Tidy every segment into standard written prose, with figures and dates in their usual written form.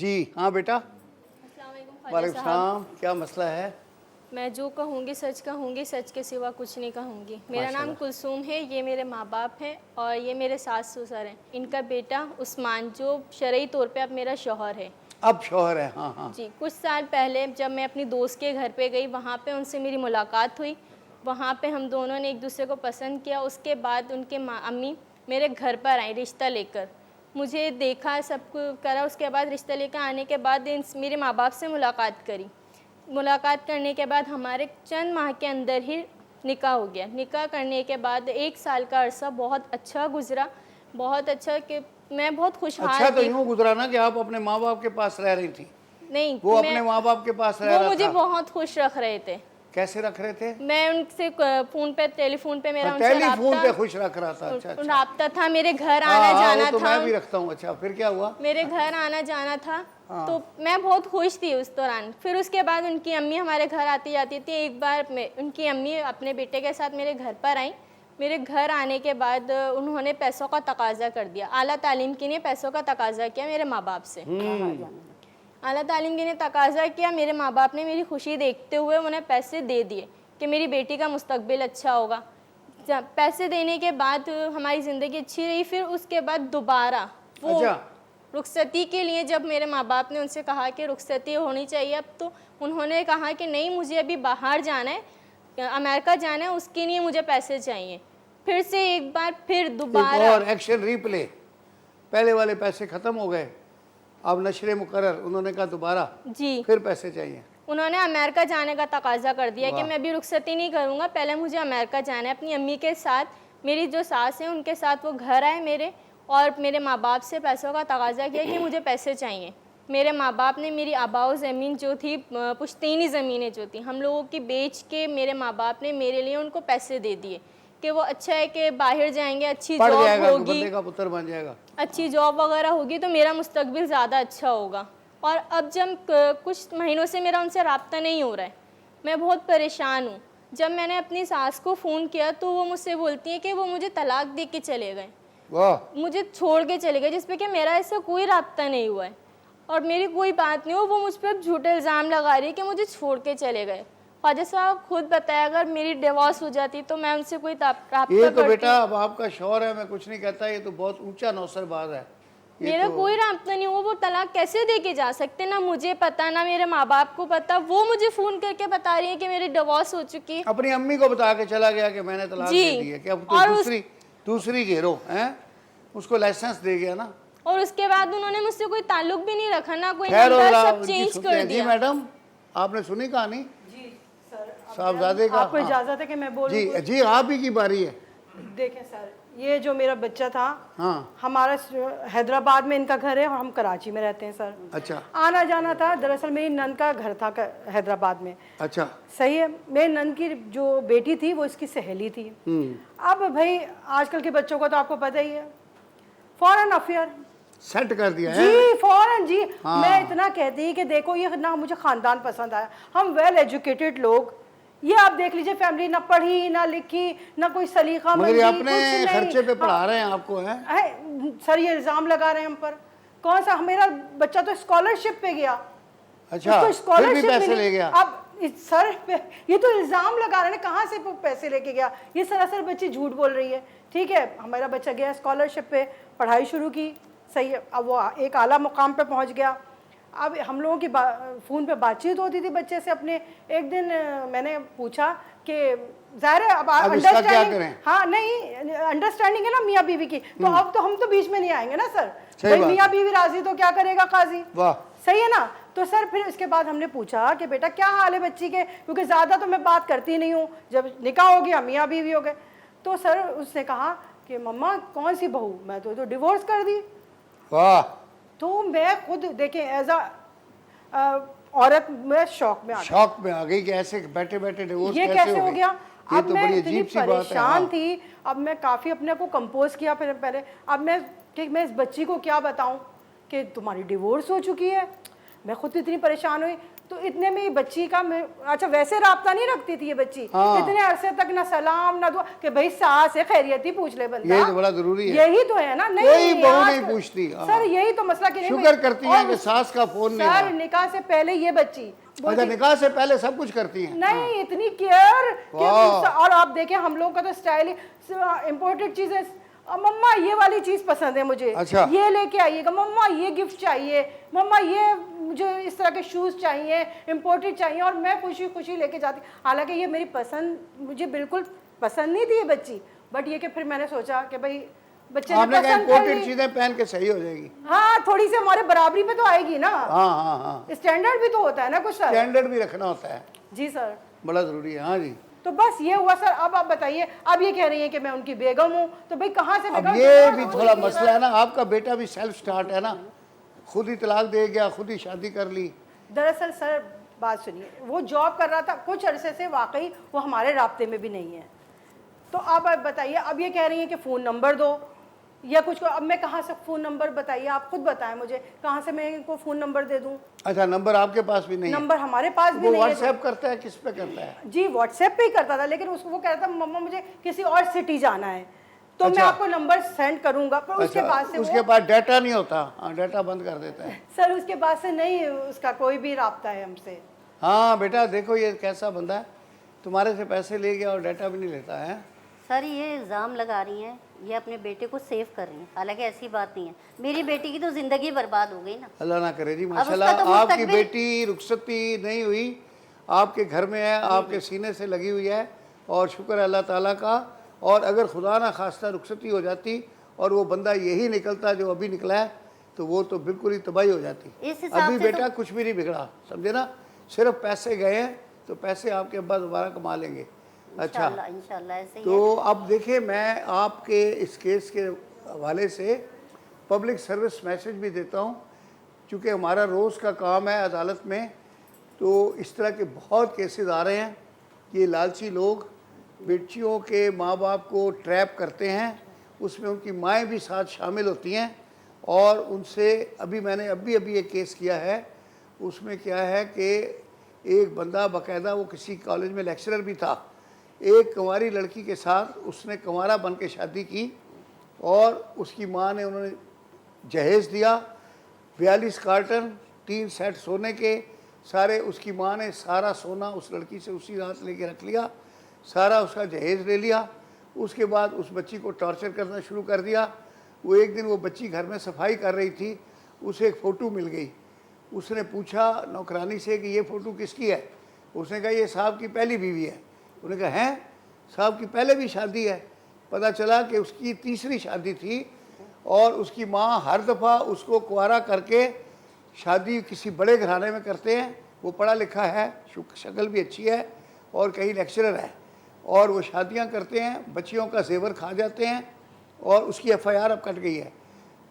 जी हाँ बेटा। अस्सलाम वालेकुम सलाम। क्या मसला है? मैं जो कहूँगी सच के सिवा कुछ नहीं कहूँगी। मेरा नाम माशाल्लाह। कुलसूम है, ये मेरे माँ बाप हैं और ये मेरे सास ससुर हैं। इनका बेटा उस्मान जो शरई तौर पे अब मेरा शौहर है। अब शौहर है, हाँ हाँ। जी, कुछ साल पहले जब मैं अपनी दोस्त के घर पे गई, वहाँ पे उनसे मेरी मुलाकात हुई। वहाँ पे हम दोनों ने एक दूसरे को पसंद किया। उसके बाद उनके अम्मी मेरे घर पर आई रिश्ता लेकर। मुझे देखा, सब कुछ करा। उसके बाद रिश्ता लेकर आने के बाद मेरे माँ बाप से मुलाकात करी। मुलाकात करने के बाद हमारे चंद माह के अंदर ही निकाह हो गया। निकाह करने के बाद 1 साल का अरसा बहुत अच्छा गुजरा, बहुत अच्छा कि मैं बहुत खुशहाल अच्छा तो थी। यूँ गुजरा ना कि आप अपने माँ बाप के पास रह रही थी? नहीं, वो अपने माँ बाप के पास रह वो रहा मुझे था? बहुत खुश रख रहे थे। कैसे रख रहे थे? मैं उनसे टेलीफोन पे मेरा उनसे टेलीफोन पे खुश रख रहा था? अच्छा अच्छा। राब्ता था, मेरे घर आना जाना वो तो था। मैं भी रखता हूँ। अच्छा फिर क्या हुआ? मेरे घर आना जाना था, तो मैं बहुत खुश थी उस दौरान। फिर उसके बाद उनकी अम्मी हमारे घर आती जाती थी। एक बार उनकी अम्मी अपने बेटे के साथ मेरे घर पर आई। मेरे घर आने के बाद उन्होंने पैसों का तकाजा कर दिया। आला तालीम के लिए पैसों का तकाजा किया मेरे माँ बाप से। आला तालीम के लिए तकाजा किया। मेरे माँ बाप ने मेरी खुशी देखते हुए उन्हें पैसे दे दिए कि मेरी बेटी का मुस्तकबिल अच्छा होगा। पैसे देने के बाद हमारी ज़िंदगी अच्छी रही। फिर उसके बाद दोबारा वो रुखसती के लिए जब मेरे माँ बाप ने उनसे कहा कि रुखसती होनी चाहिए अब, तो उन्होंने कहा कि नहीं, मुझे अभी बाहर जाना है, अमेरिका जाना है, उसके लिए मुझे पैसे चाहिए। फिर से एक बार फिर दोबारा और एक्शन रिप्ले। पहले वाले पैसे ख़त्म हो गए, अब नशरे मुकर्रर। उन्होंने कहा दोबारा जी फिर पैसे चाहिए। उन्होंने अमेरिका जाने का तकाजा कर दिया कि मैं अभी रुखसती नहीं करूँगा, पहले मुझे अमेरिका जाना है अपनी अम्मी के साथ। मेरी जो सास है उनके साथ वो घर आए मेरे, और मेरे माँ बाप से पैसों का तकाजा किया कि मुझे पैसे चाहिए। मेरे माँ बाप ने मेरी आबाओ ज़मीन जो थी, पुश्तैनी ज़मीनें जो थी, हम लोगों की बेच के मेरे माँ बाप ने मेरे लिए उनको पैसे दे दिए कि वो अच्छा है कि बाहर जाएंगे, अच्छी जॉब होगी, बंदे का पुत्र बन जाएगा, अच्छी जॉब वगैरह होगी तो मेरा मुस्तकबिल ज़्यादा अच्छा होगा। और अब जब कुछ महीनों से मेरा उनसे रब्ता नहीं हो रहा है, मैं बहुत परेशान हूँ। जब मैंने अपनी सास को फ़ोन किया तो वो मुझसे बोलती है कि वो मुझे तलाक दे के चले गए, मुझे छोड़ के चले गए, जिस पे कि मेरा ऐसा कोई रब्ता नहीं हुआ है और मेरी कोई बात नहीं हो। वो मुझ पर झूठे इल्ज़ाम लगा रही है कि मुझे छोड़ के चले गए। ख्वाजा साहब खुद बताया, अगर मेरी डिवोर्स हो जाती तो मैं उनसे कोई रब्ता ये तो बेटा अब आपका शौहर है, मैं कुछ नहीं कहता, ये तो बहुत ऊंचा नौसरबाज है। मेरा कोई रब्ता नहीं हुआ। वो तलाक कैसे दे के जा सकते? ना मुझे पता, ना मेरे माँ बाप को पता। वो मुझे फ़ोन करके बता रही है कि मेरी डिवोर्स हो चुकी है। अपनी अम्मी को बता के चला गया कि मैंने तलाक दे दी है, कि अब तो दूसरी घेरो हैं, उसको लाइसेंस दे गया ना। और उसके बाद उन्होंने मुझसे कोई ताल्लुक भी नहीं रखा, ना कोई नंबर, सब चेंज कर दिया। जी मैडम, आपने सुनी कहानी? जी सर, साहबजादे का। आपको इजाजत है कि मैं बोलूं? जी जी, आप ही की बारी है। देखें सर, ये जो मेरा बच्चा था, हाँ, हमारा हैदराबाद में इनका घर है और हम कराची में रहते हैं सर। अच्छा। आना जाना था। दरअसल मेरी नंद का घर था हैदराबाद में। अच्छा, सही है। मेरी नंद की जो बेटी थी वो इसकी सहेली थी। अब भाई आजकल के बच्चों को तो आपको पता ही है, फॉरेन अफेयर सेट कर दिया जी, है फौरन जी। हाँ। मैं इतना कहती कि देखो ये ना मुझे खानदान पसंद आया, हम वेल एजुकेटेड लोग, ये आप देख लीजिए फैमिली ना पढ़ी ना लिखी ना कोई सलीका मगर अपने खर्चे पे पढ़ा रहे हैं आपको हैं? सर ये इल्जाम लगा रहे हैं हम पर। कौन सा? मेरा बच्चा तो स्कॉलरशिप पे गया। अच्छा, फिर भी पैसे ले गया। अब सर ये तो इल्जाम लगा रहे हैं, कहाँ से पैसे लेके गया? ये सरासर बच्ची झूठ बोल रही है। ठीक है, हमारा बच्चा गया स्कॉलरशिप पे, पढ़ाई शुरू की, सही है। अब वो एक आला मुकाम पे पहुंच गया। अब हम लोगों की फ़ोन पे बातचीत होती थी बच्चे से अपने। एक दिन मैंने पूछा कि ज़ाहिर है अब अंडरस्टैंडिंग, हाँ नहीं अंडरस्टैंडिंग है ना मियाँ बीवी की, तो अब तो हम तो बीच में नहीं आएंगे ना सर। भाई मियाँ बीवी राजी तो क्या करेगा काजी? सही है ना। तो सर फिर इसके बाद हमने पूछा कि बेटा क्या हाल है बच्ची के, क्योंकि ज़्यादा तो मैं बात करती नहीं हूँ, जब निकाह हो गया मियाँ बीवी हो गए। तो सर उसने कहा कि मम्मा कौन सी बहू, मैं तो डिवोर्स कर दी। वाह। तो मैं खुद देखें एज औरत में शौक में आ गई कि ऐसे बैठे बैठे डिवोर्स ये कैसे हो गया। ये अब तो मैं बड़ी इतनी अजीब सी बात है। परेशान थी। अब मैं काफ़ी अपने को कंपोज किया फिर पहले। अब मैं इस बच्ची को क्या बताऊं कि तुम्हारी डिवोर्स हो चुकी है। मैं खुद इतनी परेशान हुई। तो इतने में ही बच्ची का अच्छा वैसे राब्ता नहीं रखती थी ये बच्ची, हाँ। इतने अरसे तक ना सलाम ना दुआ कि भाई सास है खैरियत ही पूछ ले बंदा, यही तो बड़ा जरूरी है। यही तो है ना। कोई नहीं बहू आज- नहीं पूछती। हाँ। सर यही तो मसला कि नहीं शुक्र भाई- करती और है कि सास का फोन नहीं सर आया। निकाह से पहले ये बच्ची अच्छा, बोलती- निकाह से पहले सब कुछ करती हैं। नहीं इतनी केयर वाह। और आप देखें हम लोगों का तो स्टाइल इम्पोर्टेड चीजें, मम्मा ये वाली चीज पसंद है मुझे, अच्छा। ये लेके आइएगा, मम्मा ये गिफ्ट चाहिए, मम्मा ये मुझे इस तरह के शूज चाहिए, इम्पोर्टेड चाहिए, और मैं खुशी खुशी लेके जाती। हालांकि ये मेरी पसंद, मुझे बिल्कुल पसंद नहीं थी ये बच्ची, बट ये कि फिर मैंने सोचा कि भाई बच्चे ने आपने कहा पसंद कर इम्पोर्टेड ली। चीजें पहन के सही हो जाएगी। हाँ थोड़ी सी हमारे बराबरी पे तो आएगी ना, हाँ हाँ हाँ, स्टैंडर्ड भी तो होता है ना कुछ सर। स्टैंडर्ड भी रखना होता है, जी सर। बड़ा जरूरी है। हाँ जी। तो बस ये हुआ सर। अब आप बताइए, अब ये कह रही है कि मैं उनकी बेगम हूँ, तो भाई कहाँ से अब बेगम? ये भी थोड़ा मसला है ना, आपका बेटा भी सेल्फ स्टार्ट है ना, खुद ही तलाक दे गया, खुद ही शादी कर ली। दरअसल सर बात सुनिए, वो जॉब कर रहा था कुछ अरसे से, वाकई वो हमारे राब्ते में भी नहीं है। तो अब आप बताइए, अब ये कह रही हैं कि फ़ोन नंबर दो या कुछ को, अब मैं कहाँ से फ़ोन नंबर, बताइए आप खुद बताएं मुझे, कहाँ से मैं इनको फ़ोन नंबर दे दूँ? अच्छा, नंबर आपके पास भी नहीं है? नंबर हमारे पास भी वो नहीं है। व्हाट्सएप करता है, किस पे करता है? जी व्हाट्सएप पे ही करता था, लेकिन उसको वो कह रहा था मम्मा मुझे किसी और सिटी जाना है, तो मैं अच्छा। आपको नंबर सेंड करूंगा, पर उसके अच्छा, बाद से उसके वो, पास डाटा नहीं होता। हाँ, डाटा बंद कर देता है। सर उसके बाद से नहीं उसका कोई भी राब्ता है हमसे। हाँ बेटा देखो ये कैसा बंदा है, तुम्हारे से पैसे ले गया और डाटा भी नहीं लेता है। सर ये इल्ज़ाम लगा रही हैं, ये अपने बेटे को सेव कर रही हैं, हालांकि ऐसी बात नहीं है। मेरी बेटी की तो ज़िंदगी बर्बाद हो गई ना। अल्लाह ना करे जी, उसका माशाल्लाह तो आपकी मुस्तकबिल- बेटी रुखसती नहीं हुई, आपके घर में है, आपके सीने से लगी हुई है, और शुक्र है अल्लाह ताला का। और अगर खुदा ना खास्ता रुखसती हो जाती और वो बंदा यही निकलता जो अभी निकला है, तो वो तो बिल्कुल ही तबाही हो जाती। इस हिसाब अभी से बेटा तो- कुछ भी नहीं बिगड़ा, समझे ना, सिर्फ पैसे गए हैं, तो पैसे आपके अब्बा दोबारा कमा लेंगे। अच्छा, इंशाल्लाह ऐसे ही है। तो अब देखिए मैं आपके इस केस के हवाले से पब्लिक सर्विस मैसेज भी देता हूँ, क्योंकि हमारा रोज़ का काम है अदालत में, तो इस तरह के बहुत केसेस आ रहे हैं। ये लालची लोग बच्चियों के माँ बाप को ट्रैप करते हैं, उसमें उनकी माएँ भी साथ शामिल होती हैं, और उनसे मैंने अभी एक केस किया है, उसमें क्या है कि एक बंदा बाकायदा वो किसी कॉलेज में लेक्चरर भी था, एक कुंवारी लड़की के साथ उसने कुंवारा बन के शादी की, और उसकी माँ ने उन्होंने जहेज़ दिया 42 कार्टन 3 सेट सोने के सारे, उसकी माँ ने सारा सोना उस लड़की से उसी रात लेके रख लिया, सारा उसका जहेज़ ले लिया। उसके बाद उस बच्ची को टॉर्चर करना शुरू कर दिया। वो एक दिन वो बच्ची घर में सफाई कर रही थी, उसे एक फ़ोटो मिल गई। उसने पूछा नौकरानी से कि ये फ़ोटो किसकी है? उसने कहा ये साहब की पहली बीवी है। उन्होंने कहा हैं, साहब की पहले भी शादी है? पता चला कि उसकी तीसरी शादी थी, और उसकी माँ हर दफ़ा उसको कुंवारा करके शादी किसी बड़े घराने में करते हैं। वो पढ़ा लिखा है, शक्ल भी अच्छी है, और कहीं लेक्चरर है, और वो शादियां करते हैं, बच्चियों का जेवर खा जाते हैं, और उसकी FIR अब कट गई है।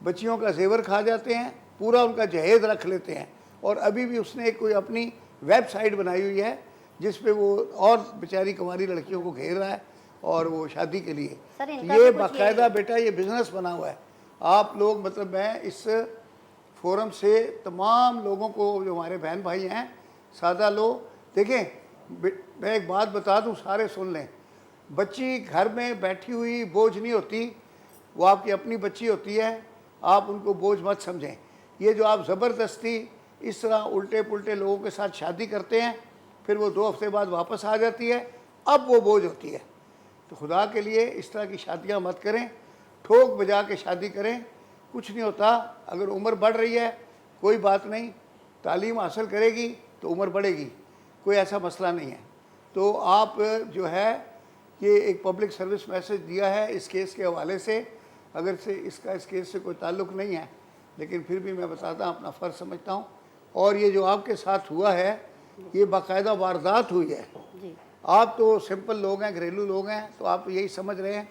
बच्चियों का जेवर खा जाते हैं, पूरा उनका जहेज़ रख लेते हैं, और अभी भी उसने कोई अपनी वेबसाइट बनाई हुई है जिस पे वो और बेचारी कुंवारी लड़कियों को घेर रहा है, और वो शादी के लिए। सर, इनका ये भी कुछ बाकायदा बेटा ये बिज़नेस बना हुआ है। आप लोग मतलब मैं इस फोरम से तमाम लोगों को, जो हमारे बहन भाई हैं, सादा लोग, देखें मैं एक बात बता दूं, सारे सुन लें। बच्ची घर में बैठी हुई बोझ नहीं होती, वो आपकी अपनी बच्ची होती है, आप उनको बोझ मत समझें। ये जो आप ज़बरदस्ती इस तरह उल्टे पुल्टे लोगों के साथ शादी करते हैं, फिर वो 2 हफ्ते बाद वापस आ जाती है, अब वो बोझ होती है। तो खुदा के लिए इस तरह की शादियाँ मत करें, ठोक बजा के शादी करें, कुछ नहीं होता। अगर उम्र बढ़ रही है कोई बात नहीं, तालीम हासिल करेगी तो उम्र बढ़ेगी, कोई ऐसा मसला नहीं है। तो आप जो है ये एक पब्लिक सर्विस मैसेज दिया है इस केस के हवाले से, अगर से इसका इस केस से कोई ताल्लुक़ नहीं है, लेकिन फिर भी मैं बताता हूँ, अपना फ़र्ज़ समझता हूँ। और ये जो आपके साथ हुआ है ये बाकायदा वारदात हुई है। आप तो सिंपल लोग हैं, घरेलू लोग हैं, तो आप यही समझ रहे हैं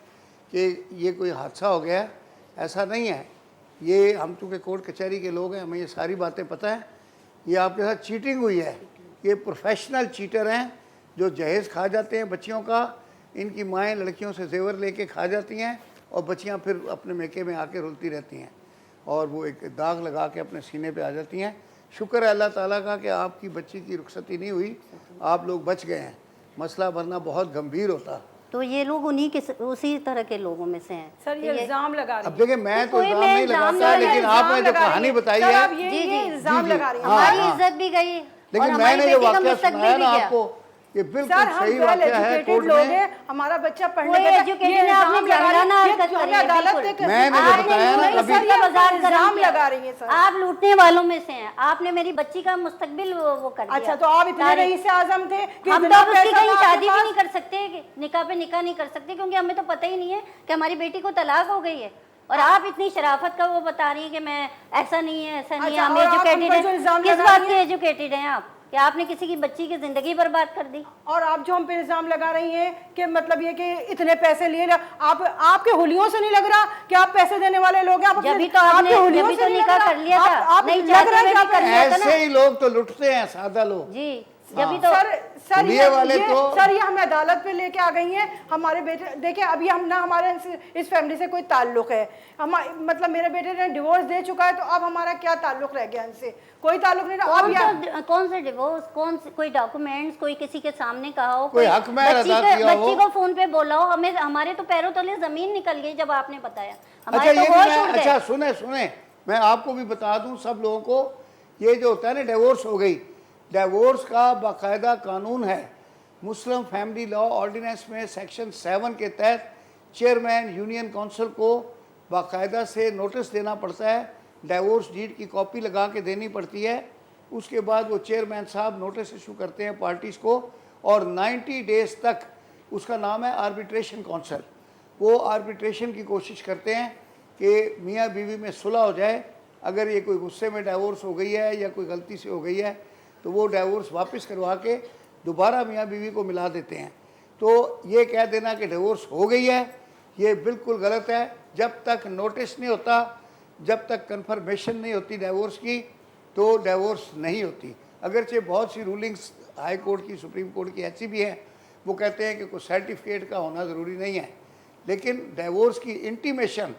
कि ये कोई हादसा हो गया है, ऐसा नहीं है। ये हम चूँकि कोर्ट कचहरी के लोग हैं, हमें ये सारी बातें पता है। ये आपके साथ चीटिंग हुई है, ये प्रोफेशनल चीटर हैं जो जहेज़ खा जाते हैं बच्चियों का, इनकी माएँ लड़कियों से जेवर लेके खा जाती हैं, और बच्चियाँ फिर अपने मेके में आके रुलती रहती हैं, और वो एक दाग लगा के अपने सीने पे आ जाती हैं। शुक्र है अल्लाह ताला का कि आपकी बच्ची की रुखसती नहीं हुई, आप लोग बच गए हैं, मसला वरना बहुत गंभीर होता। तो ये लोग उसी तरह के लोगों में से हैं। सर ये इल्जाम लगा रही अब देखिए मैं तो कोई इल्जाम मैं नहीं इल्जाम लगाता, नहीं लेकिन इल्जाम आपने जो लगा रही कहानी है। बताई सर, है, आप ये इल्जाम लगा रही है। हमारी हाँ। इज्जत भी गई और लेकिन हमारी मैंने जो बेटी का वाकया मुस्तकबिल सुनाया भी ना गया। आपको, ये बिल्कुल सर हम सही वेल वाकया है। एजुकेटेड कोर्ट लोग में हैं, हमारा बच्चा पढ़ने कोई गया, educated ये नहीं, आपने इल्जाम लगा रही जबराना है, हरकत ये करी हमें है, अदालत बिल्कुल। ने मैंने जो आपने बताया ना नहीं, अभी- सर, ये बाजार का इल्जाम रंग किया। लगा रही है सर। आप लूटने वालों में से हैं, आपने मेरी बच्ची का मुस्तकबिल वो कर दिया। अच्छा तो आप इतने तारीख। रईस आजम थे कि हम तो इतना अब उसकी पैसा कहीं था आपके शादी भी पास? नहीं कर सकते, निकाह पे निकाह नहीं कर सकते, क्योंकि हमें तो पता ही नहीं है कि हमारी बेटी को तलाक हो गई है। और आप इतनी शराफत का वो बता रही हैं कि मैं ऐसा नहीं है, ऐसा नहीं है, अच्छा, हम और आप एजुकेटेड उन पर जो हैं। इल्जाम किस लगा बात रही के हैं? एजुकेटेड हैं आप कि आपने किसी की बच्ची की जिंदगी बर्बाद कर दी? और आप जो हम पे इल्जाम लगा रही हैं कि मतलब ये कि इतने पैसे लिए आप आपके हुलियों से नहीं लग रहा कि आप पैसे देने वाले लोग हैं। आप अपने- जब ही तो आपने आपके हुलियों जब ही से तो नहीं निकाह लग रहा। कर लिया था। आप नहीं लग चाहते रहा है में कि भी आप कर लिया था ना। ऐसे ही लोग तो लुटते हैं, सादा लोग। जी जब ही हाँ। तो सर हुलिये वाले तो- सर ये हमें अदालत पे लेके आ गई हैं। हमारे बेटे देखिए अभी हम ना हमारे इस फैमिली से कोई ताल्लुक है, हम मतलब मेरे बेटे ने डिवोर्स दे चुका है, तो अब हमारा क्या ताल्लुक रह गया इनसे? कोई ताल्लुक नहीं रहा। अब कौन से डिवोर्स, कौन से कोई डॉक्यूमेंट्स, कोई किसी के सामने कहा हो, कोई हक में अदा किया हो। बच्ची को फोन पे बोला हो, हमें हमारे तो पैरों तले जमीन निकल गई जब आपने बताया। अच्छा हमारे ये तो भी होश मैं, उड़ गए। अच्छा सुने मैं आपको भी बता दूं सब लोगों को, ये जो होता है ना डिवोर्स हो गई, डिवोर्स का बाकायदा कानून है। मुस्लिम फैमिली लॉ ऑर्डिनेंस में सेक्शन 7 के तहत चेयरमैन यूनियन काउंसिल को बाकायदा से नोटिस देना पड़ता है, डिवोर्स डीड की कॉपी लगा के देनी पड़ती है। उसके बाद वो चेयरमैन साहब नोटिस इशू करते हैं पार्टीज़ को, और 90 डेज़ तक, उसका नाम है आर्बिट्रेशन काउंसिल, वो आर्बिट्रेशन की कोशिश करते हैं कि मियाँ बीवी में सुलह हो जाए। अगर ये कोई गुस्से में डाइवोर्स हो गई है या कोई गलती से हो गई है तो वो डाइवोर्स वापस करवा के दोबारा मियाँ बीवी को मिला देते हैं। तो ये कह देना कि डिवोर्स हो गई है, ये बिल्कुल गलत है। जब तक नोटिस नहीं होता, जब तक कन्फर्मेशन नहीं होती डिवोर्स की, तो डिवोर्स नहीं होती। अगरचे बहुत सी रूलिंग्स हाई कोर्ट की, सुप्रीम कोर्ट की ऐसी भी हैं, वो कहते हैं कि कोई सर्टिफिकेट का होना ज़रूरी नहीं है, लेकिन डिवोर्स की इंटीमेशन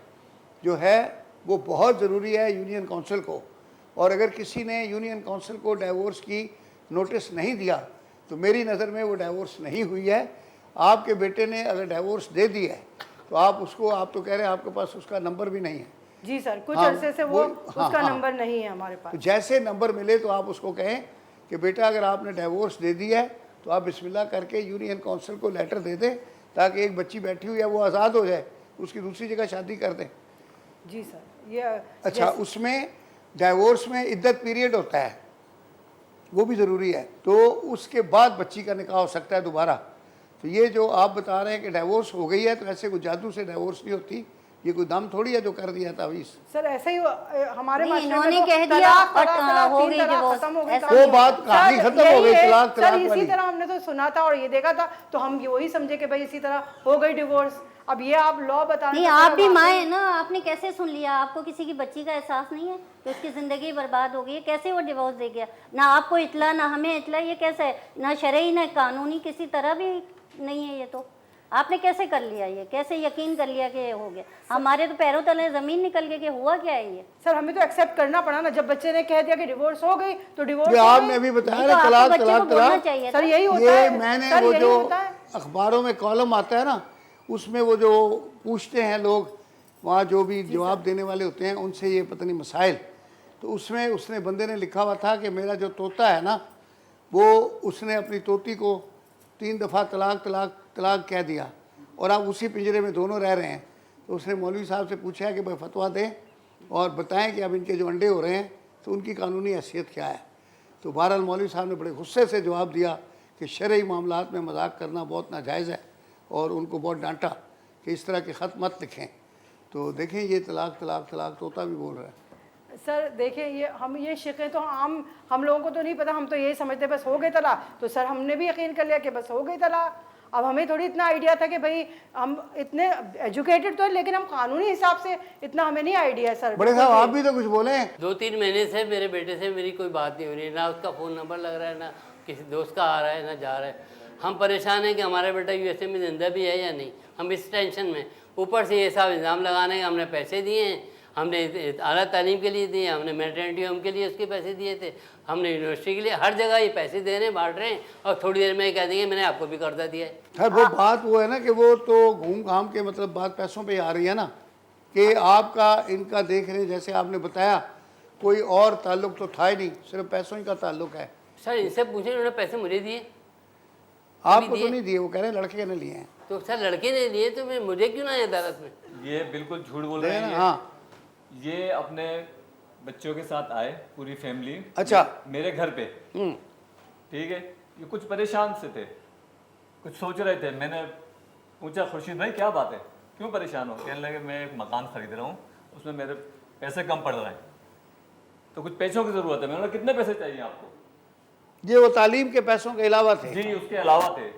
जो है वो बहुत ज़रूरी है यूनियन काउंसिल को। और अगर किसी ने यूनियन काउंसिल को डिवोर्स की नोटिस नहीं दिया तो मेरी नज़र में वो डिवोर्स नहीं हुई है। आपके बेटे ने अगर डिवोर्स दे दी है तो आप उसको, आप तो कह रहे हैं आपके पास उसका नंबर भी नहीं है। जी सर, कुछ हाँ, अरसे से वो हाँ, उसका हाँ। नंबर नहीं है हमारे पास। तो जैसे नंबर मिले तो आप उसको कहें कि बेटा अगर आपने डिवोर्स दे दिया है तो आप बिस्मिल्लाह करके यूनियन काउंसिल को लेटर दे दें, ताकि एक बच्ची बैठी हुई है वो आज़ाद हो जाए, उसकी दूसरी जगह शादी कर दें। जी सर ये अच्छा, उसमें डाइवोर्स में इद्दत पीरियड होता है, वो भी ज़रूरी है, तो उसके बाद बच्ची का निकाह हो सकता है दोबारा। तो ये जो आप बता रहे हैं कि डाइवोर्स हो गई है, तो ऐसे कोई जादू से डाइवोर्स नहीं होती, ये कोई दम थोड़ी है जो कर दिया तावीज़। सर ऐसे ही हमारे नहीं, माशरे में इन्होंने तो कह दिया तलाक, और तलाक, तलाक, हो तीन गई तलाक डिवोर्स। खत्म हो गई, ऐसा कहानी। वो बात कहानी सर, खत्म हो यही गई, है। तलाक सर तलाक इसी वाली। तरह हमने तो सुना था और ये देखा था, तो हम वही समझे कि भाई इसी तरह हो गई डिवोर्स। अब ये आप लॉ बता रहे नहीं, हैं, आप सर, भी अब माँ आपने- है ना, आपने कैसे सुन लिया? आपको किसी की बच्ची का एहसास नहीं है कि उसकी ज़िंदगी बर्बाद हो गई है? कैसे वो डिवोर्स दे गया? ना आपको इतला, ना हमें इतला, ये कैसे है? ना शरई ना कानूनी किसी तरह भी नहीं है। ये तो आपने कैसे कर लिया? ये कैसे यकीन कर लिया कि ये हो गया? हमारे तो पैरों तले ज़मीन निकल गई कि हुआ क्या है ये? सर हमें तो एक्सेप्ट करना पड़ा ना, जब बच्चे ने कह दिया कि डिवोर्स हो गई तो डिवोर्स ये हो आपने गई। अभी बताया नहीं तो ना आपको तलाक बच्चे को तलाक बोलना तलाक, चाहिए था। सर यही होता ये है, मैंने सर, वो यही जो होता है। अखबारों में कॉलम आता है ना, उसमें वो जो पूछते हैं लोग, वहाँ जो भी जवाब देने वाले होते हैं उनसे ये पता नहीं मसाइल, तो उसमें उसने बंदे ने लिखा हुआ था कि मेरा जो तोता है ना, वो उसने अपनी तोती को 3 दफ़ा तलाक तलाक तलाक कह दिया, और अब उसी पिंजरे में दोनों रह रहे हैं। तो उसने मौलवी साहब से पूछा है कि भाई फतवा दें और बताएं कि अब इनके जो अंडे हो रहे हैं तो उनकी कानूनी हैसियत क्या है। तो बहरहाल मौलवी साहब ने बड़े गुस्से से जवाब दिया कि शरई मामलात में मजाक करना बहुत नाजायज़ है, और उनको बहुत डांटा कि इस तरह के ख़त मत लिखें। तो देखें ये तलाक तलाक तलाक तोता भी बोल रहा है। सर देखिए ये शिकें तो हम लोगों को तो नहीं पता, हम तो यही समझते बस हो गई तलाक। तो सर हमने भी यकीन कर लिया कि बस हो गई तलाक। अब हमें थोड़ी इतना आइडिया था कि भाई हम इतने एजुकेटेड तो है, लेकिन हम कानूनी हिसाब से इतना हमें नहीं आइडिया है सर। बड़े साहब आप भी तो कुछ बोले। 2-3 महीने से मेरे बेटे से मेरी कोई बात नहीं हो रही है, ना उसका फ़ोन नंबर लग रहा है, ना किसी दोस्त का आ रहा है, ना जा रहा है। हम परेशान हैं कि हमारा बेटा यूएसए में ज़िंदा भी है या नहीं, हम इस टेंशन में। ऊपर से ये सब इल्ज़ाम लगाने के हमने पैसे दिए हैं, हमने आला तालीम के लिए दिए, हमने मैटरनिटी होम के लिए उसके पैसे दिए थे, हमने यूनिवर्सिटी के लिए, हर जगह ये पैसे दे रहे हैं, बांट रहे हैं, और थोड़ी देर में कह देंगे मैंने आपको भी कर्जा दिया है। खैर वो बात वो है ना कि वो तो घूम घाम के मतलब बात पैसों पे ही आ रही है ना, कि आपका इनका देख रहे हैं, जैसे आपने बताया कोई और ताल्लुक तो था ही नहीं, सिर्फ पैसों ही का ताल्लुक है। सर इनसे पूछे, उन्होंने पैसे मुझे दिए? आपको तो नहीं दिए, वो कह रहे हैं लड़के ने लिए हैं। तो सर लड़के ने लिए तो फिर मुझे क्यों ना आए अदालत में? ये बिल्कुल झूठ बोल रहे हैं ये। हाँ ये अपने बच्चों के साथ आए, पूरी फैमिली, अच्छा मेरे घर पे, ठीक है। ये कुछ परेशान से थे, कुछ सोच रहे थे। मैंने पूछा खुर्शीद भाई क्या बात है, क्यों परेशान हो? कहने लगे मैं एक मकान खरीद रहा हूँ, उसमें मेरे पैसे कम पड़ रहे हैं, तो कुछ पैसों की ज़रूरत है। मैंने बोला कितने पैसे चाहिए आपको? ये वो तालीम के पैसों के अलावा थे? जी उसके अलावा थे।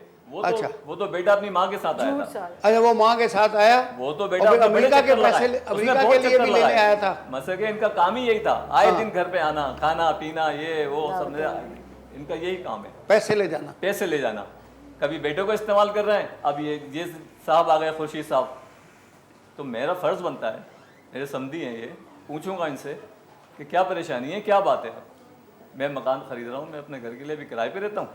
अच्छा। वो तो बेटा अपनी माँ के साथ आया था। अच्छा वो माँ के साथ आया, वो तो बेटा और फिर अपने अमेरिका बड़े के चक्कर पैसे लगाए। अमेरिका उसने के बहुत लिए चक्कर भी लेने लगाए। आया था। मसले के इनका काम ही यही था, आए दिन घर पे आना, खाना पीना, ये वो सब इनका यही काम है, पैसे ले जाना। पैसे ले जाना। कभी बेटों को इस्तेमाल कर रहे हैं, अब ये साहब आ गए, खुर्शीद साहब। तो मेरा फर्ज बनता है, मेरे समधी हैं ये, पूछूंगा इनसे कि क्या परेशानी है, क्या बात है। मैं मकान खरीद रहा हूँ, मैं अपने घर के लिए भी किराए पे रहता हूँ,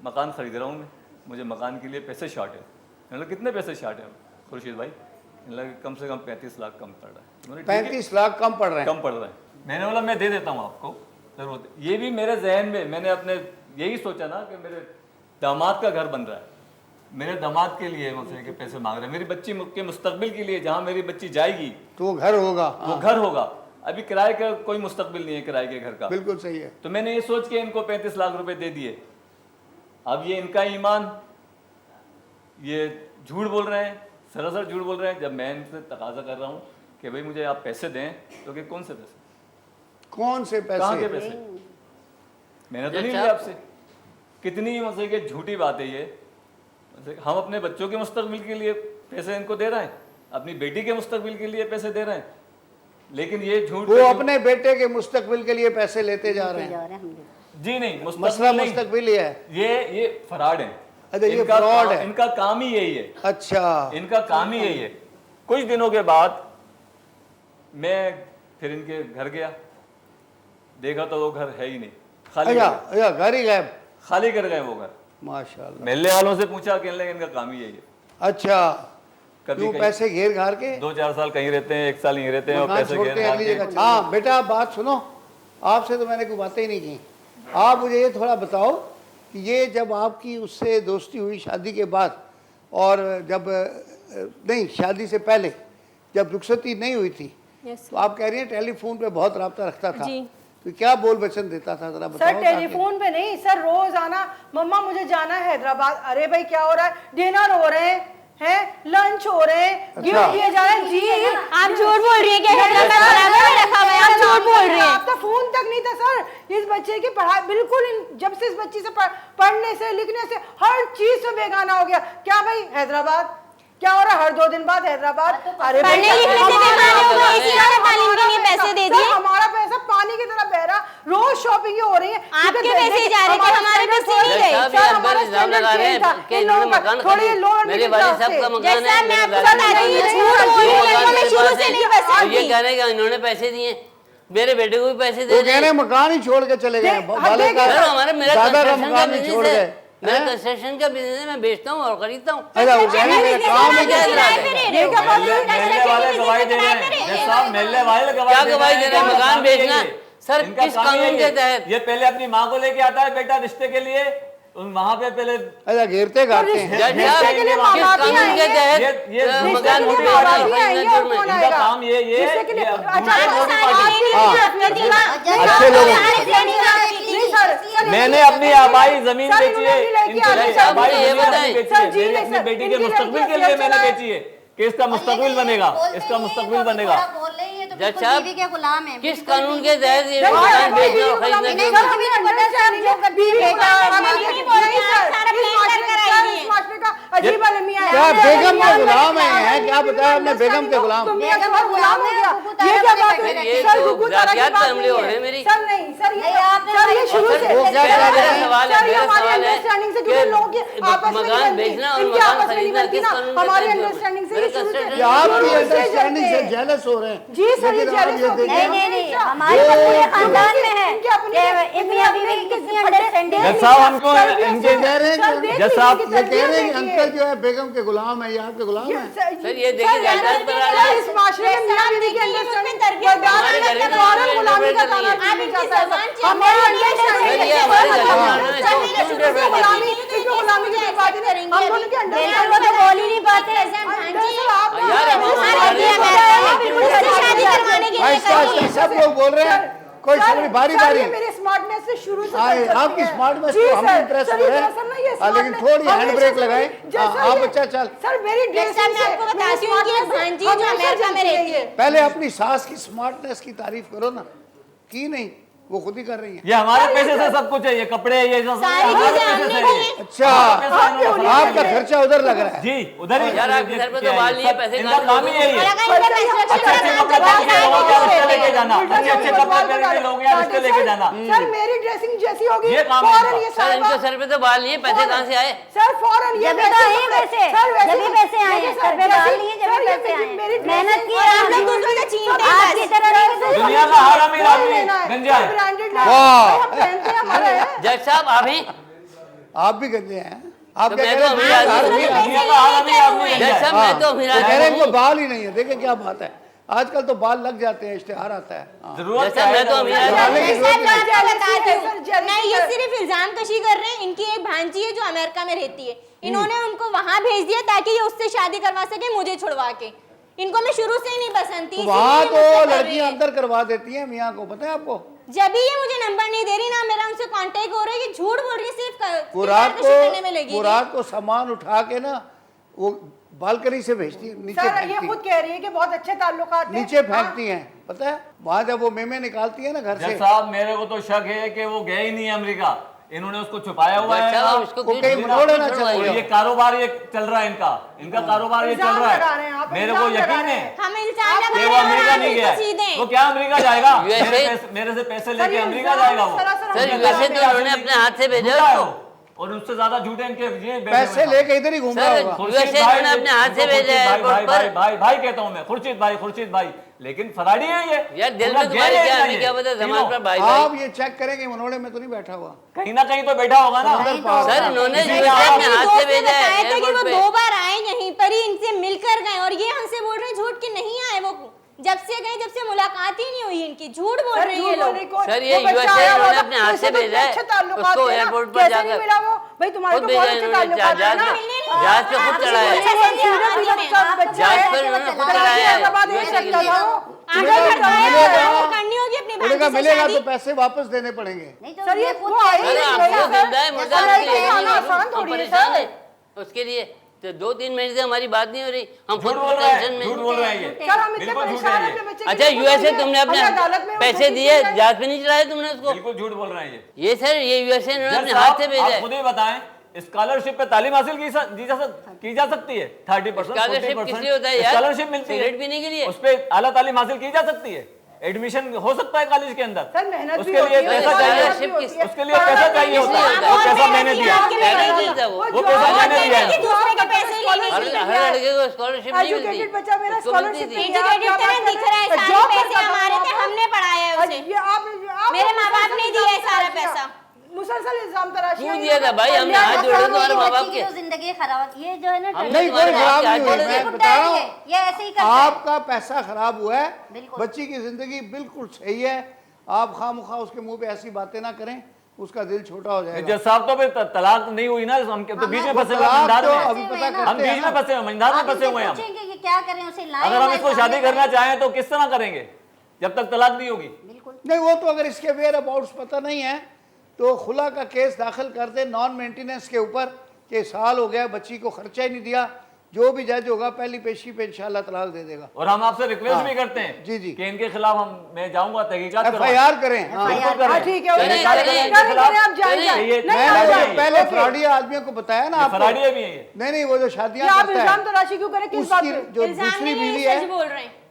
मकान खरीद रहा हूँ मैं, मुझे मकान के लिए पैसे शॉर्ट है। मैंने कहा कितने पैसे शॉर्ट है खुर्शीद भाई? मैंने लगा कम से कम 35 लाख कम पड़ रहा है। मैंने 35 लाख कम पड़ रहे हैं? कम पड़ रहा है। मैंने बोला मैं दे देता हूँ आपको, जरूरत है। ये भी मेरे जहन में, मैंने अपने यही सोचा ना कि मेरे दामाद का घर बन रहा है, मेरे दामाद के लिए मुझसे के पैसे मांग रहे हैं, मेरी बच्ची के मुस्तकबिल के लिए, जहाँ मेरी बच्ची जाएगी तो वो घर होगा। वो घर होगा। अभी किराए का कोई मुस्तकबिल नहीं है, किराए के घर का। बिल्कुल सही है। तो मैंने ये सोच के इनको 35 लाख रुपए दे दिए। अब ये इनका ईमान, ये झूठ बोल रहे हैं, सरासर झूठ बोल रहे हैं। जब मैं इनसे तकाजा कर रहा हूँ कि भाई मुझे आप पैसे दें, तो कि कौन से पैसे? कौन से कहाँ के पैसे? पैसे? मैंने तो नहीं लिया आपसे। कितनी मतलब कि झूठी बात है ये। हम अपने बच्चों के मुस्तकबिल के लिए पैसे इनको दे रहे हैं, अपनी बेटी के मुस्तकबिल के लिए पैसे दे रहे हैं, लेकिन ये झूठ। वो अपने बेटे के मुस्तकबिल के लिए पैसे लेते जा रहे हैं। जी नहीं, मसला मुस्तकबिल ही है। ये फ्रॉड है। अच्छा ये फ्रॉड है। इनका काम ही यही है। अच्छा इनका काम ही यही है। कुछ दिनों के बाद मैं फिर इनके घर गया, देखा तो वो घर है ही नहीं, खाली अच्छा घर ही गायब? खाली कर गए वो घर। माशाल्लाह। मेले वालों से पूछा, कहने लगे इनका काम ही यही है। अच्छा कभी क्यों पैसे घेर घार के? 2-4 साल कहीं रहते हैं, 1 साल यहीं रहते हैं और मकान पैसे छोड़ घेर के घार अगली के। जगह। हाँ बेटा बात सुनो, आपसे तो मैंने कोई बातें ही नहीं की। आप मुझे ये थोड़ा बताओ कि ये जब आपकी उससे दोस्ती हुई शादी के बाद, और जब नहीं शादी से पहले जब रुखसती नहीं हुई थी, यस तो आप कह रही हैं टेलीफोन पे बहुत रब्ता रखता था, जी। तो क्या बोल वचन देता था जरा बताओ। सर टेलीफोन पे नहीं सर, रोज आना, मम्मा मुझे जाना है हैदराबाद। अरे भाई क्या हो रहा है, डिनर हो रहे हैं, लंच हो रहे हैं, गिफ्ट दिए जा रहे हैं। जी आप झूठ बोल रही है कि हैदराबाद बराबर में रखा हुआ है, आप झूठ बोल रही हैं। आपका फोन तक नहीं था सर। इस बच्चे की पढ़ाई बिल्कुल जब से इस बच्ची से पढ़ने से लिखने से हर चीज से बेगाना हो गया। क्या भाई हैदराबाद क्या हो रहा है, हर 2 दिन बाद हैदराबाद। अरे भाई पढ़ने लिखने से बेगाने हो गए, इसी वाले तालीम के लिए पैसे दे दिए। हमारा पैसा पानी की तरह बह रहा, रोज शॉपिंग हो रही है। आपके पैसे जा रहे थे, हमारे पैसे नहीं गए। जैसा भी अनवर इल्जाम लगा रहे हैं कि इन्होंने मकान खरीदा, मेरे वालिद साहब का मकान जैसा है, मैं मेरे आपको बता रही हूँ, झूठ बोल रही है, मकान मैं मेरे शुरू पास से है। नहीं पैसे और ये कह रहे हैं कि इन्होंने पैसे दिए, मेरे बेटे को भी पैसे दे वो रहे कह रहे हैं। हैं मकान ही छोड़ के चले गए, वाले का सर हमारे मेरा ज्यादा का कंस्ट्रक्शन का मकान ही छोड़ बिजनेस गए। है, मेरा कंस्ट्रक्शन का बिजनेस है, मैं बेचता हूँ और खरीदता हूँ। अच्छा वो कह रहे हैं काम में क्या मेले वाले गवाही दे रहे हैं। ये साहब मेले वाले क्या गवाही दे रहे हैं? मकान बेचना सर इनका किस काम कानून यही के है। तहत? ये पहले अपनी माँ को लेके आता है बेटा रिश्ते के लिए, वहां पे पहले अच्छा घेरते गाते हैं। जज रिश्ते साहब के लिए किस माँ-बाप ही कानून के आएंगे। तहत ये मकान रिश्ते के मुझे लिए माँ-बाप ही खरीदना आएंगे, जुर्म और है। कौन इनका आएगा? काम ये रिश्ते के लिए अच्छे लोग नहीं सर, मैंने अपनी आबाई जमीन सर, बेची है, इन्होंने इनके लेके लिए आए, आबाई सर, ये जमीन बताएं। बेची सर, है, जी मेरी नहीं, अपनी सर, बेटी के इनकी मुस्तकबिल के लड़की लिए अफसर मैंने है। बेची है कि इसका मुस्तकबिल बनेगा, इसका मुस्तकबिल बनेगा। जज साहब बीवी के गुलाम है, किस बिल्कुल कानून बीवी के तहत ये नहीं, मकान नहीं, बेचना और नहीं, खरीदना नहीं, जुर्म सर, है? हमें अंडरस्टैंड जो कर बीवी नहीं, का नहीं, हमारे नहीं, नहीं, नहीं, सर, सारा इस plan माशरे कराई का- है। इस माशरे का अजीब अलमिया है। क्या हमें बेगम के अंडरस्टैंड गुलाम करके हैं? क्या बताया आपने बेगम के गुलाम? तुम भी अगर गुलाम हो गया, ये क्या बात हुई? ये सर, तो रुकू, तरह की जातियात बात हमले नहीं हो है। रहे हैं मेरी। सर नहीं, सर ये नहीं, आपने सर ये हमारी- शुरू सर, से वो क्या सर, मेरा सवाल है, सर, ये मेरा हमारी सवाल है अंडरस्टैंडिंग से कि क्योंकि लोग ये आपस में मकान नहीं बनती, बेचना और इनके मकान आपस में नहीं खरीदना बनती किस ना, कानून के हमारी तहत अंडरस्टैंडिंग से मेरे ये शुरू से कंस्ट्रक्शन ये आपकी शुरू से अंडरस्टैंडिंग से चलते हैं। जेलस हो रहे हैं। जी सर, ये लेकिन आप jealous ये हो गए। देखिए, नहीं नहीं नहीं, हमारे तो पूरे खानदान में है इनके अपने कि मियां बीवी की कितनी अंडरस्टैंडिंग जज है। साहब हमको ये कह रहे हैं सर, कि देख जज लीजिए साहब, कि ये कह रहे हैं कि तरबियत अंकल जो है बेगम के गुलाम है, ये आपके गुलाम है। सर, ये देखिए जायदाद पर आ रहा है। इस माशरे में मियां बीवी की अंडरस्टैंडिंग हमारे घर में और गुलामी का नहीं है। ताना आप नहीं इनकी जाता है। ज़बान चेंज हमारी करिए। अंडरस्टैंडिंग सर, ये हमारे घर में आ रहा है, सर, तो मेरे क्यों शुरू से डर रहे गुलामी हैं? क्योंकि गुलामी की बात नहीं, हम दोनों के मेरे को तो बोल ही नहीं पाते। अंडरस्टैंडिंग आप यार, हम हमारे अमेरिका में बिल्कुल इससे शादी करवाने के लिए आहिस्ता आहिस्ता सब लोग बोल रहे हैं, कोई समझ बारी बारी। मेरे स्मार्टनेस से शुरू से हाँ, चल सकती आपकी है। स्मार्टनेस जी तो हम सर, इम्प्रेस सर, हो ये रहे दरअसल ना ये हैं, लेकिन smartness- थोड़ी हमेशा हैंड ब्रेक से लगाएं। जैसा आप ये- बच्चा चल। सर मेरी जैसा ड्रेसिंग मैं आपको बताती हूँ कि ये भांजी जो अमेरिका में रहती है, पहले अपनी सास की स्मार्टनेस की तारीफ करो ना, की नहीं, वो खुद ही कर रही है। ये हमारे पैसे से सब कुछ है, ये कपड़े, ये सब सारी हमारे चीजें पैसे हमने से की है। हैं। अच्छा, आपका खर्चा उधर लग रहा है। जी उधर ही यार, आपके सर पे तो बाल नहीं है, पैसे इनका कहाँ से काम ही यही और है। अगर इनका कंस्ट्रक्शन अच्छे अच्छे का कपड़े काम पहन के लोगों के उससे लेके जाना, अच्छे अच्छे कपड़े पहन के लोग यार उससे लेके जाना। सर मेरी ड्रेसिंग जैसी होगी ये काम है फौरन इनका। ये सर, इनके सर पे तो बाल नहीं है, पैसे कहाँ से आए? सर फौरन ये जब भी तो वैसे आए कपड़े- पैसे, सर, वैसे- जब भी पैसे आए हैं, देखिए सर पे जैसे- बाल नहीं है, जब भी सर, ये पैसे आए हैं। मेरी मेहनत dressing- की है आप लोग आपने। दूसरों से छीनते हैं आपकी तरह नहीं है। दुनिया का हर अमीर आदमी गंजा है। ब्रांडेड वाह। पहनते हैं हमारे जज साहब, आप ही आप भी गंदे हैं। आप तो क्या मैं कह तो रहे अमीर हैं? आदमी हूँ। दुनिया का हर अमीर आदमी गंजा जज है। साहब, मैं तो अमीर वो कह रहे हैं आदमी इनको हूँ। बाल ही नहीं है। देखिए क्या बात है, आजकल तो बाल लग जाते हैं, इश्तेहार आता है। हाँ। जरूरत जैसा क्या है मैं तो अमीर आदमी डालने की जरूरत नहीं। नहीं, ये सिर्फ इल्जाम कशी कर रहे हैं। इनकी एक भांजी है जो अमेरिका में रहती है, इन्होंने उनको वहां भेज दिया ताकि ये उससे शादी करवा सके मुझे छुड़वा के। इनको मैं शुरू से ही नहीं पसंद थी, वहाँ इसीलिए मुझसे तो कर रही लड़कियां है। अंदर करवा देती हैं मियाँ को, पता है आपको? जब भी ये मुझे नंबर नहीं दे रही ना, मेरा उनसे कांटेक्ट हो रहा है, ये झूठ बोल रही है, सिर्फ वो रात किरदार कशी करने में लगी को, वो हुई है। रात को सामान उठा के ना वो बालकनी से भेजती है, नीचे सर ये फेंकती खुद है, कह रही है कि बहुत अच्छे ताल्लुकात हैं। नीचे फेंकती हैं, पता है? वहाँ जब वो मेमे निकालती है ना घर से, जज साहब मेरे को तो शक है कि वो गए ही नहीं अमेरिका, इन्होंने उसको छुपाया हुआ जज है। साहब, इसको वो क्यों कहीं छुड़वा- मोड़ ना क्यों चला और छुड़वाई? ये कारोबार ये चल रहा है इनका कारोबार ये चल इल्जाम रहा लगा रहे हैं है। आप, मेरे को इल्जाम लगा यकीन रहे है हैं। हम इल्जाम लगा कि रहे वो हैं, अमेरिका आप नहीं बिल्कुल गया सीधे है। हैं। वो क्या अमेरिका जाएगा? USA मेरे से पैसे सर, लेके ये अमेरिका इल्जाम जाएगा वो। सरासर सर, हम USA लगा तो उन्होंने अपने हाथ से भेजा झूठा है उसको। वो। और उससे ज्यादा झूठे इनके ये बैठे पैसे हुए हैं। लेके इधर ही घूम रहा सर, होगा। खुर्शीद USA भाई, उन्होंने अपने हाथ से इनको भेजा है खुर्शीद एयरपोर्ट भाई पर। भाई कहता हूँ मैं, खुर्शीद भाई, लेकिन फराडी है ये। यार, दिल पूरा में तुम्हारे गैर है क्या इनका हमें ये। क्या पता, जमान तीनों। पर भाई आप भाई। ये चेक करेंगे मनोड़े में तो नहीं बैठा हुआ, कहीं ना कहीं तो बैठा होगा ना। नहीं तो- सर, इन्होंने इसी USA का- अपने मेरे हाथ दोस्त से ने भेजा है बताया था कि वो एयरपोर्ट पे। 2 बार आए यहीं पर ही, इनसे मिलकर गए, और ये हमसे बोल रहे हैं झूठ कि नहीं आए वो। जब से गए, जब से मुलाकात ही नहीं हुई इनकी, झूठ बोल रही है लोग। सर, ये USA इन्होंने अपने हाथ से भेजा है उसको एयरपोर्ट पर जाकर। मिला वो भाई तुम्हारे खुद तो बहुत भेजा अच्छे इन्होंने, ताल्लुकात हैं ना। जहाज पे खुद चढ़ाया है। जहाज पर इन्होंने खुद चढ़ाया है USA के लिए। करनी होगी अपनी उन्होंने कहा भांजी से मिलेगा शादी। तो पैसे वापस देने पड़ेंगे। नहीं तो सर, ये ये खुद वो आए कह रही सर, है। आपको जिंदा है मुर्दा ऐसा है, नहीं है, आना आसान हम थोड़ी है, परेशान सर। है उसके लिए। तो 2-3 महीने से हमारी बात नहीं हो रही, हम झूठ खुद बोल रहा टेंशन है, में। झूठ बोल रहा है ये। सर हम इतने बिल्कुल झूठ परेशान है हैं ये। अपने बच्चे की अच्छा, खबर USA नहीं तुमने है। अपने हमें अदालत में वो पैसे फैसले दिए, हैं। जहाज पे नहीं चढ़ाए तुमने उसको? बिल्कुल झूठ बोल रहे हैं ये। ये सर, ये USA इन्होंने जज अपने हाथ से साहब, भेजा आप है। खुद ही बताएं, स्कॉलरशिप पे तालीम हासिल की जा सकती है 30%, स्कॉलरशिप 40% किस लिए होता है यार? स्कॉलरशिप मिलती है सिगरेट पीने के लिए? उस पे आला तालीम हासिल की जा सकती है, एडमिशन हो सकता है कॉलेज के अंदर। सर मेहनत भी उसके लिए होती है, पैसा और चाहिए, मेहनत भी होती है। उसके लिए पैसा चाहिए होता है, वो पैसा मैंने दिया, पहले नहीं था वो। वो पैसा मैंने दिया है। दूसरे के पैसे लेने हर हर लड़के को स्कॉलरशिप नहीं मिलती, एजुकेटेड बच्चा मेरा उसको मिलती स्कॉलरशिप थी। एजुकेटेड तो नहीं दिख रहा है, सारे पैसे हमारे थे, हमने पढ़ाया है उसे। मेरे माँ बाप ने दिया है सारा पैसा। मुसलसल इल्जाम तराशी क्यों दिया था भाई? हमने हाथ जोड़े तुम्हारे माँ बाप बच्ची के। की तो जिंदगी खराब, ये जो है ना हमने नहीं, कोई तुम्हारे खराब हाथ नहीं हुई, जोड़े मैं थे। बता रहा हूँ। ये ऐसे ही करता है। आपका पैसा खराब हुआ है, बिल्कुल। बच्ची की जिंदगी बिल्कुल सही है। आप खामखा उसके मुंह पे ऐसी बातें ना करें, उसका दिल छोटा हो जाएगा। जज साहब, तो फिर तलाक नहीं हुई ना, हम तो बीच में फंसे हुए हैं, तलाक मंदार तो में। अभी पता हम करते बीच हैं में ना। फंसे हुए, मंदार में आप फंसे इनसे हुए हैं हम। पूछेंगे कि क्या करें, उसे लाएं अगर हम हमारे इसको शादी सामने करना करें। चाहें तो किस तरह करेंगे जब तक तलाक नहीं होगी? बिल्कुल। नहीं, वो तो अगर इसके वेयर अबाउट्स पता नहीं है तो खुला का केस दाखिल कर दे नॉन मेंटेनेंस के ऊपर कि साल हो गया बच्ची को खर्चा ही नहीं दिया। जो भी जज होगा पहली पेशी पे इंशाल्लाह तलाक दे देगा। और हम आपसे रिक्वेस्ट भी करते हैं जी, जी। कि इनके खिलाफ मैं जाऊंगा तहकीकात करूंगा। FIR करें। हाँ। बिल्कुल करें। हाँ ठीक है, करें, करें, करें, करें, इनके खिलाफ करें, आप जाइए। करें। ये- नहीं, मैंने आप वो जाइए। पहले ओके। फ्रॉडिया आदमियों को बताया ना आपको। फराडिया भी है ये। नहीं, वो जो शादियां क्या आप करता इल्जाम है तराशी क्यों करें, किस बात उसकी पे? जो इल्जाम दूसरी नहीं है, बीवी सच है बोल रहे हैं।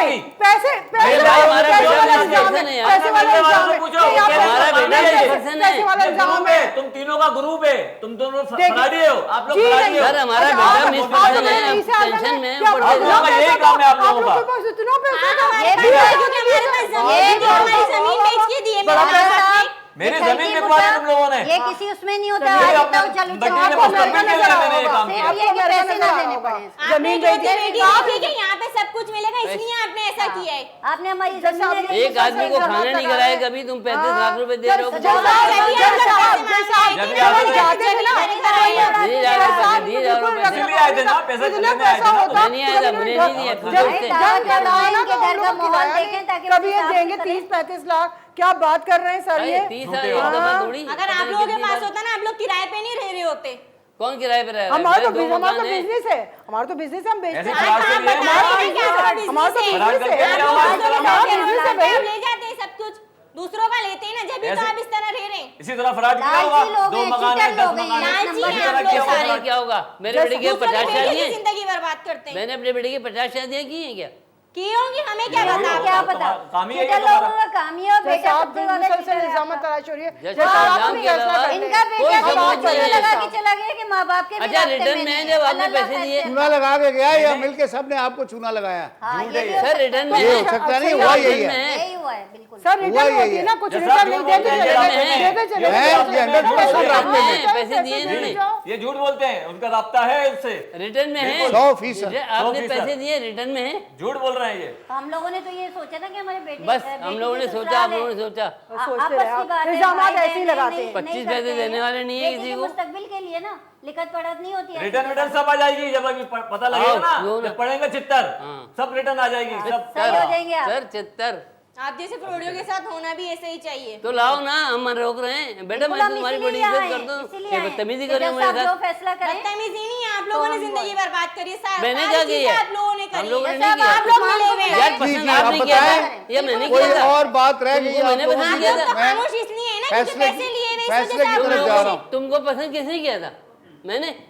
होगी। पैसे पैसे मेरे वाला हमारे पैसे वाला बेटे इल्जाम का है, नहीं है। पैसे वाला मेरे वालों इल्जाम को है। पूछो, नहीं, आप क्या पैसे हमारा वाला बेटा इल्जाम है? है, पैसे वाला ये इल्जाम ग्रुप है। है, तुम तीनों का ग्रुप है, तुम दोनों देखिए- फराडी हो, आप लोग जी फराडी नहीं। हो। सर, हमारा अच्छा, बेटा आप- मिस आप पर्सन लोग है, ऐसे आदमी टेंशन हैं में कि आप पड़ते लोगों हैं। का यही पैसा काम है आप था, लोगों का। के पास इतना पैसा था। ये भी है, क्योंकि हमारे पास जमीन है, जो हमारी जमीन बेच के दी है मेरे बड़ा पापा ने। मेरी ये जमीन खिड़की बिकवा दी फूटा, तुम लोगों ने। ये किसी उसमें नहीं होता। ये आज अपने तो चलो बेटे चलो ने आपको मुस्तकबिल अमेरिका के लिए नजर मैंने ये होगा। काम फिर किया। ये कि आपको पैसे ना अमेरिका देने होगा। पड़े। आपने जमीन जो बेची बेटी आप- देखी कि यहाँ पे सब कुछ मिलेगा, इसलिए आपने ऐसा किया है। आपने हमारी जैसे जमीन आपने ले ली। एक आदमी को खाना नहीं खिलाया कभी, तुम 35 लाख रुपए दे रहे हो। जैसे आप- जब जैसे आप- आप- जैसे आप जब जब आप- आप जाते थे ना, दिए जा रहे हो पैसे, दिए जा रहे हो पैसे। इसीलिए आए थे ना, पैसे इतना लेने आए थे ना, पैसा होता, मुझे नहीं आया था, मुझे नहीं दिया। जब- खुद जब- से। जब जब आए ना इनके तो घर हम का लोग माहौल किराया देखें ताकि कभी वो ये साफ देंगे सुथरे- 30-35 लाख, क्या बात कर रहे हैं सर अरे ये? 30 झूठे एक हो। दफा थोड़ी। अगर आप लोगों के पास होता ना, आप लोग किराए पे नहीं रह रहे होते। कौन किराए पे रह रहा है? हमारा तो मेरे दो हमारा तो मकान हैं। बिजनेस है, हमारा तो बिजनेस है, हम बेचते ऐसे हैं। खराब से लिए हमारा तो नहीं, क्या business है, हमारा तो business है? business है। खराब करके हमारा आवाज तो चलाओ। business है भाई। आप ले जाते हैं सब कुछ, दूसरों का लेते हैं ना, जब भी तो ऐसे- आप इस तरह रह रहे हैं। इसी तरह फ्रॉड किया लालची होगा। लोग 2 हैं, मकान है, चीटर 10 लोग हैं, मकान है, लालची इसी हैं तरह आप किया लोग होगा सारे। फ्रॉड। क्या होगा? मेरे बेटे की दूसरों 50 की बेटी शादियां की जिंदगी बर्बाद करते हैं। मैंने अपने बेटे की 50 शादियां की हैं क्या? की होंगी, हमें क्या ये पता? होगा। क्या पता, काम ही है ये चीटर तुम्हारा। लोगों का काम ही है और जैसे बेटा आप सबसे ज्यादा मुसलसल चीटर है इल्जाम आपका। तराश हो रही है, जैसे जैसे आप इल्जाम भी के फैसला अलावा करते हैं। इनका कोई बेटा तो सबूत बहुत नहीं चूना है। लगा के चला गया कि माँ बाप के भी अच्छा, रास्ते रिटर्न में में नहीं जब है। आपने अल्लाह पैसे खैर दिए- से- चूना लगा के गया या मिलके सबने आपको चूना लगाया? हाँ, झूठ ये है भी ये। हो सर सकता है। रिटर्न में ये है। हो सकता नहीं, सर, हुआ रिटर्न यही में है। है। यही हुआ है बिल्कुल। सर हुआ रिटर्न यही होती है है। ना, कुछ जैसा रिटर्न आप नहीं झूठ देते बोलते हैं, चले ये जाते, आपने- देते चले है, जाते। ये अंदर पैसे सब दे रास्ते जाओ, में। पैसे दिए दे इन्होंने। जाओ। ये झूठ बोलते हैं, उनका राब्ता है उससे। रिटर्न में है। 100%। आपने 100%। पैसे दिए, रिटर्न में है। झूठ बोल रहे हैं ये। तो हम लोगों ने तो ये सोचा ना कि हमारे बेटे बस बेटी हम की लोगों ने ससुराल सोचा, आप है। लोगों ने सोचा। सोचते आपस रहे की आप। बात है, इल्जामात भाई ऐसे ही बहन लगाते नहीं- हैं। 25 नहीं पैसे करते देने हैं। वाले नहीं है बेटी किसी के को। मुस्तकबिल के लिए ना लिखत पढ़त नहीं होती है। रिटर्न विटर्न सब आ जाएगी जब अभी पता लगेगा आओ, ना, जो ना। जब पढ़ेंगे चित्तर हाँ। सब रिटर्न आ जाएगी सब। सही हो जाएंगे आप। सर 76 आप जैसे फ्रॉडियों के साथ होना भी ऐसे ही चाहिए। तो लाओ ना, हम रोक रहे हैं। बेटा बिल्कुल मैं हम तुम्हारी इसीलिए बड़ी इज्जत आए, करता हूँ। इसीलिए ये आए। बदतमीजी कि कर रहे हो जब मेरे साहब जो साथ। फैसला करें बदतमीजी नहीं है, आप लोगों ने हम जिंदगी बर्बाद करी है। मैंने सारी क्या चीजें किया? आप लोगों ने हम करी लोगों है। ने नहीं किया। आप लोग मिले हुए हैं। यार जी, पसंद जी, आपने आप किया था, बताएं। ये मैंने कोई किया था। और बात रह गई तुमको मैंने आप पसंद लोगों किया की? था। मैं खामोश इसलिए है ना क्योंकि फैसले पैसे लिए हुए इस वजह फैसले से की आप तरफ लोग- जा रहा हूँ। तुमको पसंद किसने किया था? मैंने।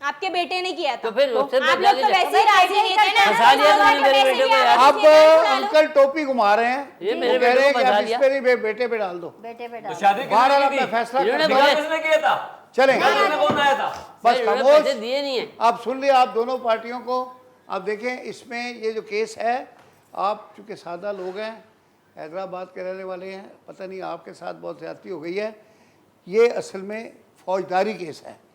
आपके बेटे ने किया था। तो फिर उससे आप लोग जाके तो वैसे ही राजी नहीं थे ना। फंसा दिया तुमने मेरे बेटे को यार। अब अंकल टोपी घुमा रहे हैं, ये वो मेरे कह रहे हैं बेटे को कि आप फंसा इस दिया। पे नहीं बेटे पे डाल दो। बेटे पे तो डाल। शादी बाहर किसने आप की थी? फैसला इन्होंने कर निकाह बोला- किसने किया था? चलें निकाह में कौन आया था? बस इन्होंने खामोश। पैसे दिए नहीं है। आप सुन लिया, आप दोनों पार्टियों को। आप देखें इसमें ये जो केस है, आप चूँकि सादा लोग हैं, हैदराबाद के रहने वाले हैं, पता नहीं आपके साथ बहुत ज़्यादती हो गई है। ये असल में फौजदारी केस है।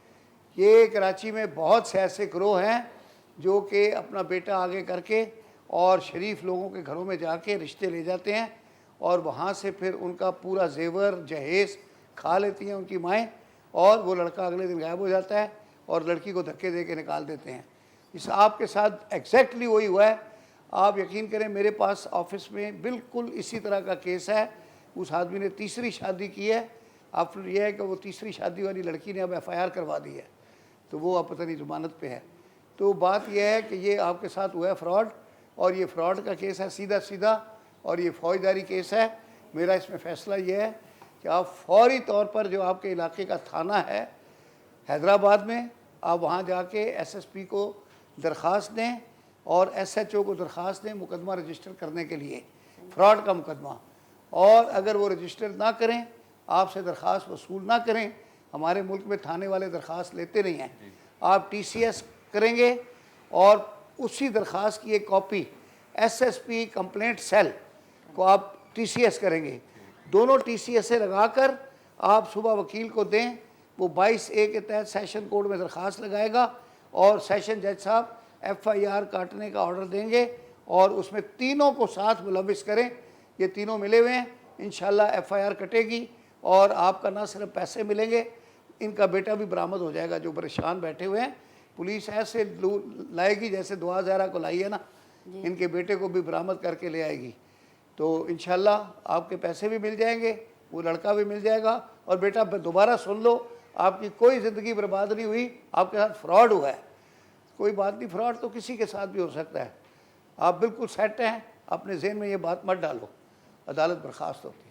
ये कराची में बहुत से ऐसे गिरोह हैं जो कि अपना बेटा आगे करके और शरीफ लोगों के घरों में जाके रिश्ते ले जाते हैं और वहाँ से फिर उनका पूरा जेवर जहेज़ खा लेती हैं उनकी माएँ, और वो लड़का अगले दिन गायब हो जाता है और लड़की को धक्के दे के निकाल देते हैं। इस आपके साथ एग्जैक्टली वही हुआ है। आप यकीन करें, मेरे पास ऑफिस में बिल्कुल इसी तरह का केस है। उस आदमी ने तीसरी शादी की है। अब यह है कि वो तीसरी शादी वाली लड़की ने अब FIR करवा दी है, तो वो अब पता नहीं ज़मानत पे है। तो बात यह है कि ये आपके साथ हुआ है फ्रॉड, और ये फ्रॉड का केस है सीधा सीधा, और ये फौजदारी केस है। मेरा इसमें फ़ैसला ये है कि आप फौरी तौर पर जो आपके इलाके का थाना है हैदराबाद में, आप वहाँ जाके SSP को दरख्वास्त दें और SHO को दरख्वास्त दें मुकदमा रजिस्टर करने के लिए, फ्रॉड का मुकदमा। और अगर वो रजिस्टर ना करें, आपसे दरख्वास्त वसूल ना करें, हमारे मुल्क में थाने वाले दरख्वास्त लेते नहीं हैं, आप TCS करेंगे और उसी दरख्वास्त की एक कॉपी SSP कंप्लेंट सेल को आप TCS करेंगे। दोनों TCS से लगाकर आप सुबह वकील को दें, वो 22A के तहत सेशन कोर्ट में दरख्वास्त लगाएगा और सेशन जज साहब FIR काटने का ऑर्डर देंगे और उसमें तीनों को साथ मुलविस करें। ये तीनों मिले हुए हैं, इंशाल्लाह FIR कटेगी और आपका ना सिर्फ पैसे मिलेंगे, इनका बेटा भी बरामद हो जाएगा। जो परेशान बैठे हुए हैं, पुलिस ऐसे लाएगी जैसे दुआ ज़हरा को लाई है ना, इनके बेटे को भी बरामद करके ले आएगी। तो इंशाल्लाह आपके पैसे भी मिल जाएंगे, वो लड़का भी मिल जाएगा। और बेटा दोबारा सुन लो, आपकी कोई ज़िंदगी बर्बाद नहीं हुई, आपके साथ फ्रॉड हुआ है। कोई बात नहीं, फ्रॉड तो किसी के साथ भी हो सकता है। आप बिल्कुल सेट हैं, अपने जहन में ये बात मत डालो, अदालत बर्खास्त होती है।